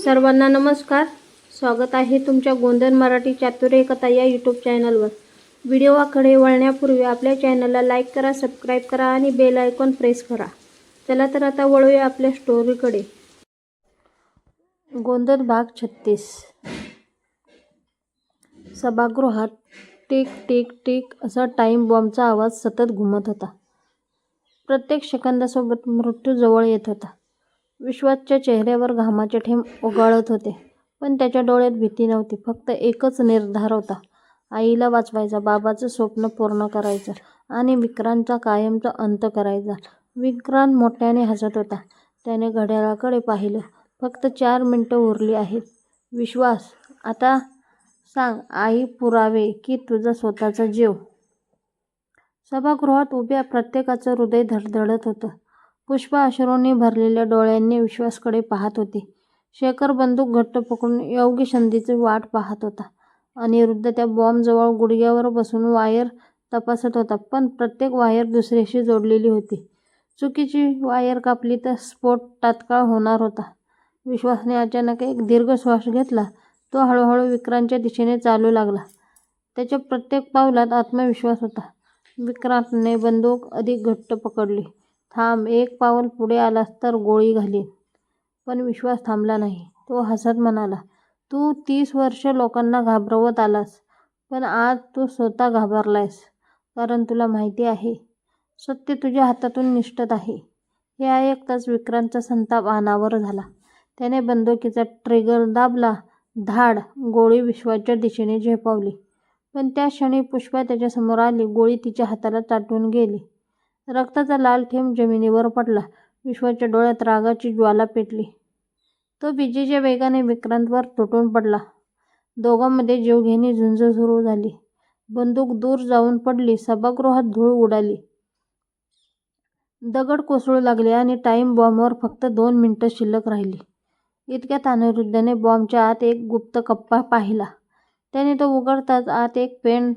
सर्वांना नमस्कार. स्वागत आहे तुमच्या गोंधन मराठी चातुर्य कथा या यूट्यूब चॅनलवर. व्हिडिओकडे वळण्यापूर्वी आपल्या चॅनलला लाईक करा, सबस्क्राईब करा आणि बेल आयकॉन प्रेस करा. चला तर आता वळूया आपल्या स्टोरीकडे. गोंधन भाग 36. सभागृहात टिक टिक टिक असा टाईम बॉम्बचा आवाज सतत घुमत होता. प्रत्येक सेकंदासोबत मृत्यू जवळ येत होता. विश्वासच्या चेहऱ्यावर घामाचे थेंब ओघळत होते, पण त्याच्या डोळ्यात भीती नव्हती. फक्त एकच निर्धार होता, आईला वाचवायचा, बाबाचं स्वप्न पूर्ण करायचं आणि विक्रांतचा कायमचा अंत करायचा. विक्रांत मोठ्याने हसत होता. त्याने घड्याळाकडे पाहिलं. फक्त 4 मिनिटं उरली आहेत. विश्वास, आता सांग, आई पुरावे की तुझा स्वतःचा जीव? सभागृहात उभ्या प्रत्येकाचं हृदय धडधडत होतं. पुष्पा अश्रूंनी भरलेल्या डोळ्यांनी विश्वासकडे पाहत होती. शेखर बंदूक घट्ट पकडून योग्य संधीची वाट पाहत होता. अनिरुद्ध त्या बॉम्बजवळ गुडघ्यावर बसून वायर तपासत होता, पण प्रत्येक वायर दुसऱ्याशी जोडलेली होती. चुकीची वायर कापली तर स्फोट तात्काळ होणार होता. विश्वासने अचानक एक दीर्घ श्वास घेतला. तो हळूहळू विक्रांतच्या दिशेने चालू लागला. त्याच्या प्रत्येक पावलात आत्मविश्वास होता. विक्रांतने बंदूक अधिक घट्ट पकडली. थांब, एक पाऊल पुढे आलास तर गोळी घालीन. पण विश्वास थांबला नाही. तो हसत म्हणाला, तू 30 वर्ष लोकांना घाबरवत आलास, पण आज तू स्वतः घाबरलायस. कारण तुला माहिती आहे, सत्य तुझ्या हातातून निसटत आहे. हे ऐकताच विक्रांतचा संताप अनावर झाला. त्याने बंदुकीचा ट्रिगर दाबला. धाड! गोळी विश्वासच्या दिशेने झेपावली. पण त्या क्षणी पुष्पा त्याच्यासमोर आली. गोळी तिच्या हाताला चाटून गेली. रक्ताचा लाल थेंब जमिनीवर पडला. विश्वाच्या डोळ्यात रागाची ज्वाला पेटली. तो विजेच्या वेगाने विक्रांतवर तुटून पडला. दोघांमध्ये जीवघेणी झुंज सुरू झाली. बंदूक दूर जाऊन पडली. सभागृहात धूळ उडाली. दगड कोसळू लागले आणि टाईम बॉम्बवर फक्त 2 मिनिटं शिल्लक राहिली. इतक्यात अनिरुद्धने बॉम्बच्या आत एक गुप्त कप्पा पाहिला. त्याने तो उघडताच आत एक पेन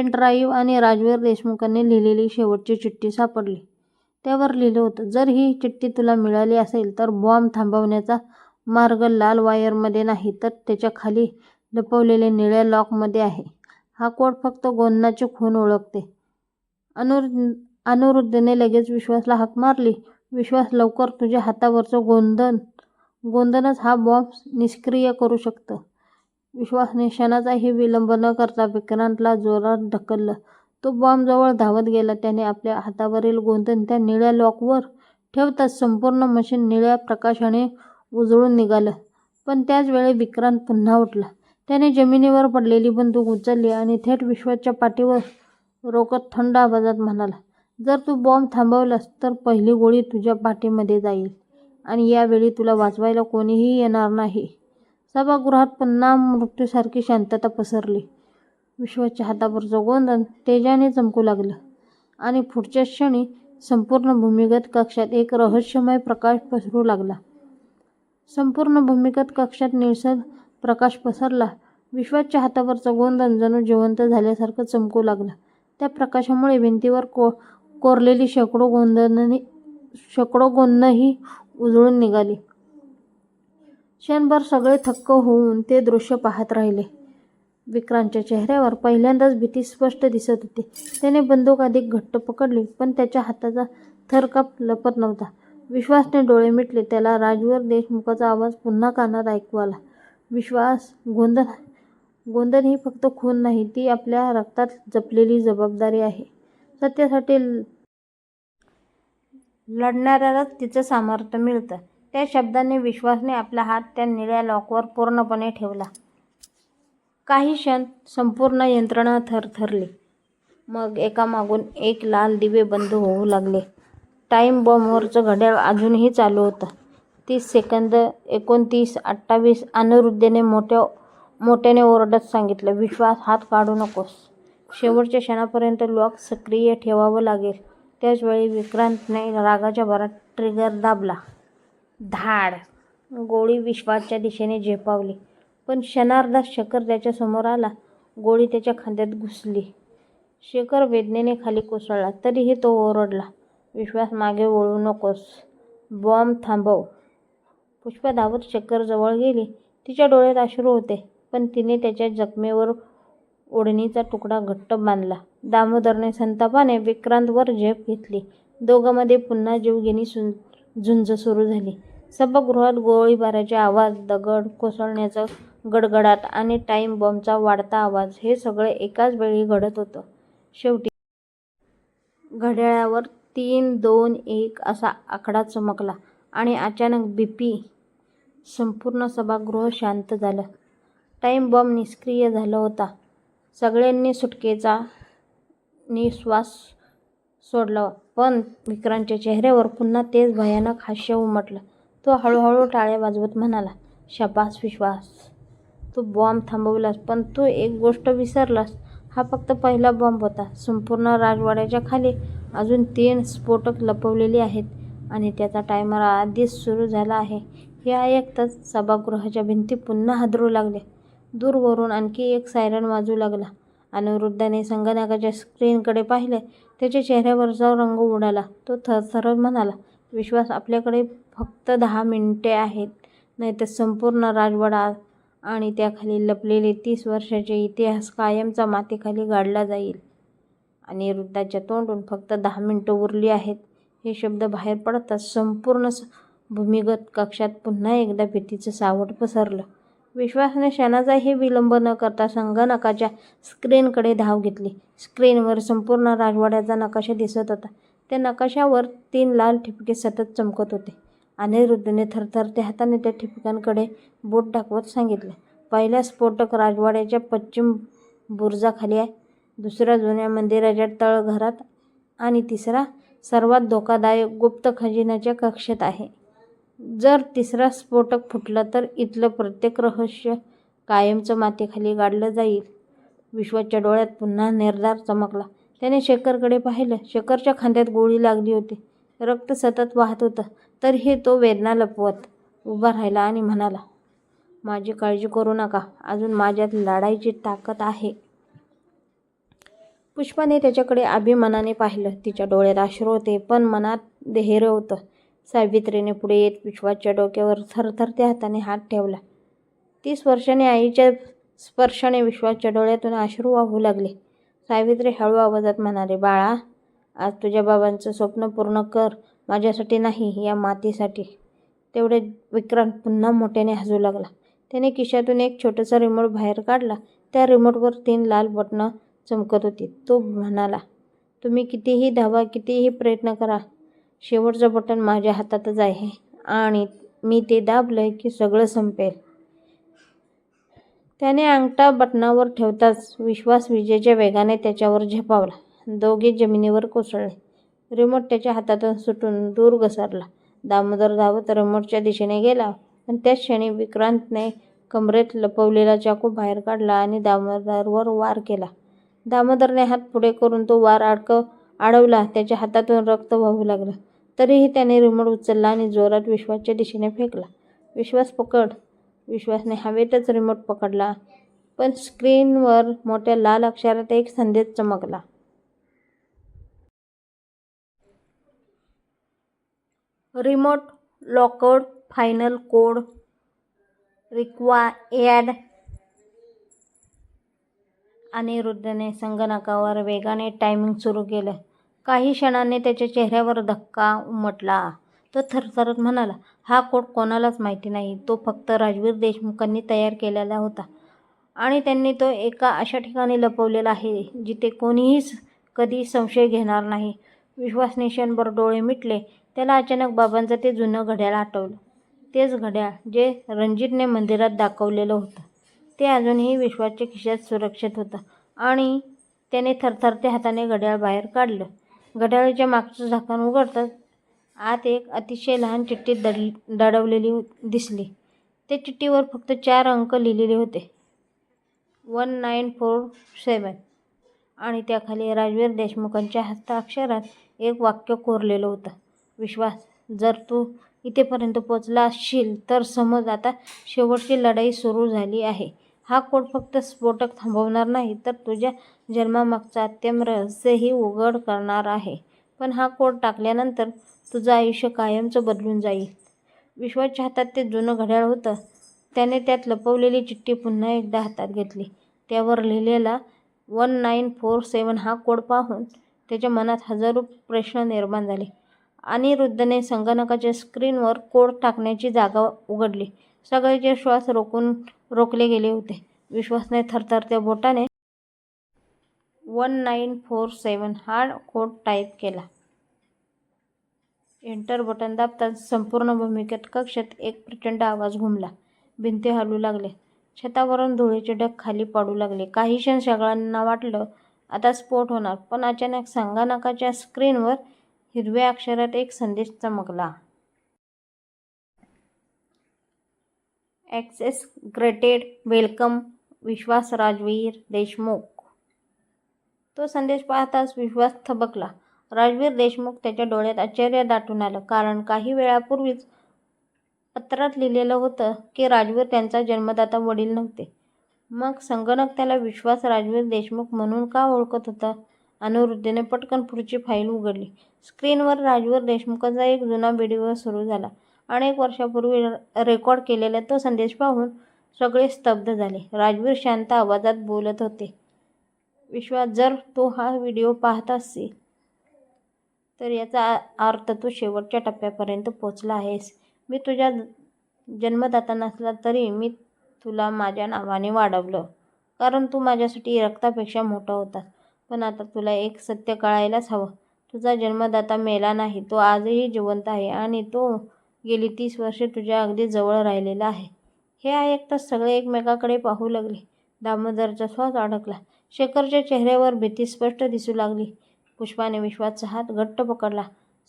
ड्राईव्ह आणि राजवीर देशमुखांनी लिहिलेली शेवटची चिठ्ठी सापडली. त्यावर लिहिलं होतं, जर ही चिठ्ठी तुला मिळाली असेल तर बॉम्ब थांबवण्याचा मार्ग लाल वायरमध्ये नाही, तर त्याच्या खाली लपवलेल्या निळ्या लॉकमध्ये आहे. हा कोड फक्त गोंधनाचे खून ओळखते. अनिरुद्धने लगेच विश्वासला हाक मारली. विश्वास, लवकर, तुझ्या हातावरचं गोंधनच हा बॉम्ब निष्क्रिय करू शकतं. विश्वासने क्षणाचाही विलंब न करता विक्रांतला जोरात ढकललं. तो बॉम्बजवळ धावत गेला. त्याने आपल्या हातावरील गोंधन त्या निळ्या लॉकवर ठेवताच संपूर्ण मशीन निळ्या प्रकाशाने उजळून निघालं. पण त्याच वेळी विक्रांत पुन्हा उठला. त्याने जमिनीवर पडलेली बंदूक उचलली आणि थेट विश्वासच्या पाठीवर रोखत थंड आवाजात म्हणाला, जर तू बॉम्ब थांबवलास तर पहिली गोळी तुझ्या पाठीमध्ये जाईल आणि यावेळी तुला वाचवायला कोणीही येणार नाही. सभागृहात पुन्हा मृत्यूसारखी शांतता पसरली. विश्वासच्या हातावरचं गोंधन तेजाने चमकू लागलं आणि पुढच्याच क्षणी संपूर्ण भूमिगत कक्षात एक रहस्यमय प्रकाश पसरू लागला. संपूर्ण भूमिगत कक्षात निळसर प्रकाश पसरला. विश्वासच्या हातावरचं गोंधन जणू जिवंत झाल्यासारखं चमकू लागलं. त्या प्रकाशामुळे भिंतीवर कोरलेली शेकडो गोंधनही उजळून निघाली. क्षणभर सगळे थक्क होऊन ते दृश्य पाहत राहिले. विक्रांतच्या चेहऱ्यावर पहिल्यांदाच भीती स्पष्ट दिसत होती. त्याने बंदूक अधिक घट्ट पकडली, पण त्याच्या हाताचा थरकाप लपत नव्हता. विश्वासने डोळे मिटले. त्याला राजवीर देशमुखाचा आवाज पुन्हा कानात ऐकू आला. विश्वास, गोंधन ही फक्त खून नाही, ती आपल्या रक्तात जपलेली जबाबदारी आहे. सत्यासाठी लढणाऱ्यालाच तिचं सामर्थ्य मिळतं. त्या शब्दांनी विश्वासने आपला हात त्या निळ्या लॉकवर पूर्णपणे ठेवला. काही क्षण संपूर्ण यंत्रणा थरथरली. मग एकामागून एक लाल दिवे बंद होऊ लागले. टाईम बॉम्बवरचं घड्याळ अजूनही चालू होतं. 30 सेकंद, 29, 28. अनिरुद्धने मोठ्याने ओरडत सांगितलं, विश्वास, हात काढू नकोस. शेवटच्या क्षणापर्यंत लॉक सक्रिय ठेवावं लागेल. त्याच वेळी विक्रांतने रागाच्या भरात ट्रिगर दाबला. धाड! गोळी विश्वासच्या दिशेने झेपावली. पण क्षणार्धात शेखर त्याच्या समोर आला. गोळी त्याच्या खांद्यात घुसली. शेखर वेदनेने खाली कोसळला. तरीही तो ओरडला, विश्वास, मागे वळू नकोस. बॉम्ब थांबव. पुष्पा धावत शेखर जवळ गेली. तिच्या डोळ्यात अश्रू होते, पण तिने त्याच्या जखमेवर ओढणीचा तुकडा घट्ट बांधला. दामोदरने संतापाने विक्रांतवर झेप घेतली. दोघांमध्ये पुन्हा जीवघेणी झुंज सुरू झाली. सभागृहात गोळीबाराचे आवाज, दगड कोसळण्याचा गडगडाट आणि टाईम बॉम्बचा वाढता आवाज हे सगळे एकाच वेळी घडत होतं. शेवटी घड्याळावर 3, 2, 1 असा आकडा चमकला आणि अचानक बीपी. संपूर्ण सभागृह शांत झालं. टाईम बॉम्ब निष्क्रिय झाला होता. सगळ्यांनी सुटकेचा निःश्वास सोडला. पण विक्रांतच्या चेहऱ्यावर पुन्हा तेच भयानक हास्य उमटलं. तो हळूहळू टाळ्या वाजवत म्हणाला, शाबास विश्वास, तू बॉम्ब थांबवलास, पण तू एक गोष्ट विसरलास. हा फक्त पहिला बॉम्ब होता. संपूर्ण राजवाड्याच्या खाली अजून 3 स्फोटक लपवलेले आहेत आणि त्याचा टायमर आधीच सुरू झाला आहे. हे ऐकताच सभागृहाच्या भिंती पुन्हा हादरू लागल्या. दूरवरून आणखी एक सायरन वाजू लागला. अनिरुद्धने संगणकाच्या स्क्रीनकडे पाहिले. त्याच्या चेहऱ्यावरचा रंग उडाला. तो थरथरत म्हणाला, विश्वास, आपल्याकडे फक्त 10 मिनिटे आहेत, नाहीतर संपूर्ण राजवाडा आणि त्याखाली लपलेले 30 वर्षांचे इतिहास कायमचा मातीखाली गाडला जाईल. अनिरुद्धाच्या तोंडून फक्त 10 मिनिटं उरली आहेत हे शब्द बाहेर पडताच संपूर्ण भूमिगत कक्षात पुन्हा एकदा भीतीचं सावट पसरलं. विश्वासने क्षणाचाही विलंब न करता संगणकाच्या स्क्रीनकडे धाव घेतली. स्क्रीनवर संपूर्ण राजवाड्याचा नकाशा दिसत होता. त्या नकाशावर 3 लाल ठिपके सतत चमकत होते. अनिरुद्धने थरथरत्या हाताने त्या ठिपक्यांकडे बोट दाखवत सांगितले, पहिला स्फोटक राजवाड्याच्या पश्चिम बुरुजाखाली आहे, दुसरा जुन्या मंदिराच्या तळघरात आणि तिसरा सर्वात धोकादायक गुप्त खजिन्याच्या कक्षेत आहे. जर तिसरा स्फोटक फुटला तर इथलं प्रत्येक रहस्य कायमचं मातीखाली गाडलं जाईल. विश्वाच्या डोळ्यात पुन्हा निर्धार चमकला. त्याने शेखरकडे पाहिलं. शेखरच्या खांद्यात गोळी लागली होती. रक्त सतत वाहत होतं. तरीही तो वेदना लपवत उभा राहिला आणि म्हणाला, माझी काळजी करू नका, अजून माझ्यात लढायची ताकद आहे. पुष्पाने त्याच्याकडे अभिमानाने पाहिलं. तिच्या डोळ्यात अश्रू होते, पण मनात धैर्य होतं. सावित्रीने पुढे येत विश्वाच्या डोक्यावर थरथरत्या हाताने हात ठेवला. 30 वर्षांनी आईच्या स्पर्शाने विश्वाच्या डोळ्यातून अश्रू वाहू लागले. सावित्री हळू आवाजात म्हणाली, बाळा, आज तुझ्या बाबांचं स्वप्न पूर्ण कर, माझ्यासाठी नाही, या मातीसाठी. तेवढे विक्रांत पुन्हा मोठ्याने हसू लागला. त्याने खिशातून एक छोटासा रिमोट बाहेर काढला. त्या रिमोटवर 3 लाल बटणं चमकत होती. तो म्हणाला, तुम्ही कितीही धावा, कितीही प्रयत्न करा, शेवटचं बटन माझ्या हातातच आहे आणि मी ते दाबलं की सगळं संपेल. त्याने अंगठा बटनावर ठेवताच विश्वास विजेच्या वेगाने त्याच्यावर झेपावला. दोघे जमिनीवर कोसळले. रिमोट त्याच्या हातातून सुटून दूर घसरला. दामोदर धावत रिमोटच्या दिशेने गेला, पण त्याच क्षणी विक्रांतने कमरेत लपवलेला चाकू बाहेर काढला आणि दामोदरवर वार केला. दामोदरने हात पुढे करून तो वार अडवला. त्याच्या हातातून रक्त वाहू लागलं. तरीही त्याने रिमोट उचलला आणि जोरात विश्वासच्या दिशेने फेकला. विश्वास पकड. विश्वासने हवेतच रिमोट पकडला, पण स्क्रीनवर मोठ्या लाल अक्षरात एक संदेश चमकला. Remote locked, final code required. अनिरुद्धने संगणकावर वेगाने टायमिंग सुरू केलं. काही क्षणांनी त्याच्या चेहऱ्यावर धक्का उमटला. तो थरथरत म्हणाला, हा कोड कोणालाच माहिती नाही. तो फक्त राजवीर देशमुखांनी तयार केलेला होता आणि त्यांनी तो एका अशा ठिकाणी लपवलेला आहे जिथे कोणीही कधी संशय घेणार नाही. विश्वासने क्षणभर डोळे मिटले. त्याला अचानक बाबांचं ते जुनं घड्याळ आठवलं. तेच घड्याळ जे रणजितने मंदिरात दाखवलेलं होतं. ते अजूनही विश्वासच्या खिशात सुरक्षित होतं आणि त्याने थरथरत्या हाताने घड्याळ बाहेर काढलं. घड्याळाच्या मागचं झाकण उघडताच आत एक अतिशय लहान चिठ्ठी दडवलेली दिसली. त्या चिठ्ठीवर फक्त 4 अंक लिहिलेले होते, 1947, आणि त्याखाली राजवीर देशमुखांच्या हस्ताक्षरात एक वाक्य कोरलेलं होतं, विश्वास, जर तू इथेपर्यंत पोचला असशील तर समज आता शेवटची लढाई सुरू झाली आहे. हा कोड फक्त स्फोटक थांबवणार नाही, तर तुझ्या जन्मामागचं अत्यंत रहस्यही उघड करणार आहे. पण हा कोड टाकल्यानंतर तुझं आयुष्य कायमचं बदलून जाईल. विश्वाच्या हातात ते जुनं घड्याळ होतं. त्याने त्यात लपवलेली चिठ्ठी पुन्हा एकदा हातात घेतली. त्यावर लिहिलेला 1947 हा कोड पाहून त्याच्या मनात हजारो प्रश्न निर्माण झाले. अनिरुद्धने संगणकाच्या स्क्रीनवर कोड टाकण्याची जागा उघडली. सगळ्याचे श्वास रोखले गेले होते. विश्वासने थरथरत्या बोटाने 1947 हा कोड टाईप केला. एंटर बटन दाबताच संपूर्ण भूमिगत कक्षात एक प्रचंड आवाज घुमला. भिंती हलू लागल्या. छतावरून धुळीचे ढग खाली पडू लागले. काही क्षण सगळ्यांना वाटलं आता स्फोट होणार, पण अचानक संगणकाच्या स्क्रीनवर हिरव्या अक्षरात एक संदेश चमकला. Access granted. Welcome Vishwas Rajveer Deshmukh. तो संदेश पाहताच विश्वास थबकला. राजवीर देशमुख. त्याच्या डोळ्यात आश्चर्य दाटून आलं, कारण काही वेळापूर्वीच पत्रात लिहिलेलं होतं की राजवीर त्यांचा जन्मदाता वडील नव्हते. मग संगणक त्याला विश्वास राजवीर देशमुख म्हणून का ओळखत होता? अनिरुद्धने पटकन पुढची फाईल उघडली. स्क्रीनवर राजवीर देशमुखचा एक जुना व्हिडिओ सुरू झाला. अनेक वर्षांपूर्वी रेकॉर्ड केलेला तो संदेश पाहून सगळे स्तब्ध झाले. राजवीर शांत आवाजात बोलत होते. विश्वास, जर तू हा व्हिडिओ पाहत असशील तर याचा अर्थ तू शेवटच्या टप्प्यापर्यंत पोहोचला आहेस. मी तुझा जन्मदाता नसला तरी मी तुला माझ्या नावाने वाढवलं, कारण तू माझ्यासाठी रक्तापेक्षा मोठा होतास. पण आता तुला एक सत्य कळायलाच हवं. तुझा जन्मदाता मेला नाही. तो आजही जिवंत आहे आणि तो गेली 30 वर्षे तुझ्या अगदी जवळ राहिलेला आहे. हे ऐकताच सगळे एकमेकांकडे पाहू लागले. दामोदरचा श्वास अडकला. शेखरच्या चेहऱ्यावर भीती स्पष्ट दिसू लागली. पुष्पाने विश्वासचा हात घट्ट पकडला.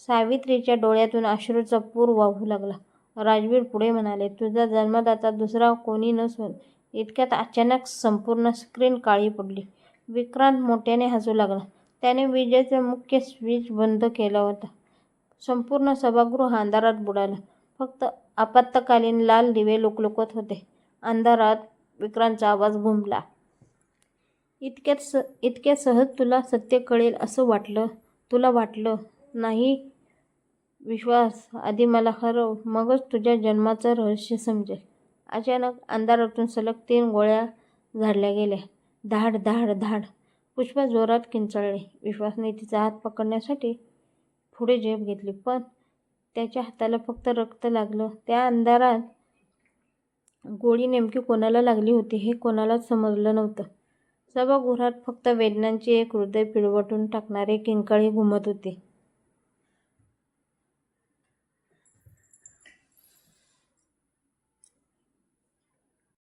सावित्रीच्या डोळ्यातून अश्रूचा पूर वाहू लागला. राजवीर पुढे म्हणाले, तुझा जन्मदाता दुसरा कोणी नसून. इतक्यात अचानक संपूर्ण स्क्रीन काळी पडली. विक्रांत मोठ्याने हसू लागला. त्याने विजेचा मुख्य स्विच बंद केला होता. संपूर्ण सभागृह अंधारात बुडालं. फक्त आपत्कालीन लाल दिवे लुकलुकत होते. अंधारात विक्रांतचा आवाज घुमला. इतक्या सहज तुला सत्य कळेल असं वाटलं? तुला वाटलं नाही विश्वास, आधी मला हरव, मगच तुझ्या जन्माचं रहस्य समजेल. अचानक अंधारातून सलग 3 गोळ्या झाडल्या गेल्या. धाड धाड धाड. पुष्पा जोरात किंचाळली. विश्वासने तिचा हात पकडण्यासाठी पुढे झेप घेतली, पण त्याच्या हाताला फक्त रक्त लागलं. त्या अंधारात गोळी नेमकी कोणाला लागली होती हे कोणालाच समजलं नव्हतं. सभागृहात फक्त वेदनांची एक हृदय पिळवटून टाकणारी किंकाळी घुमत होती.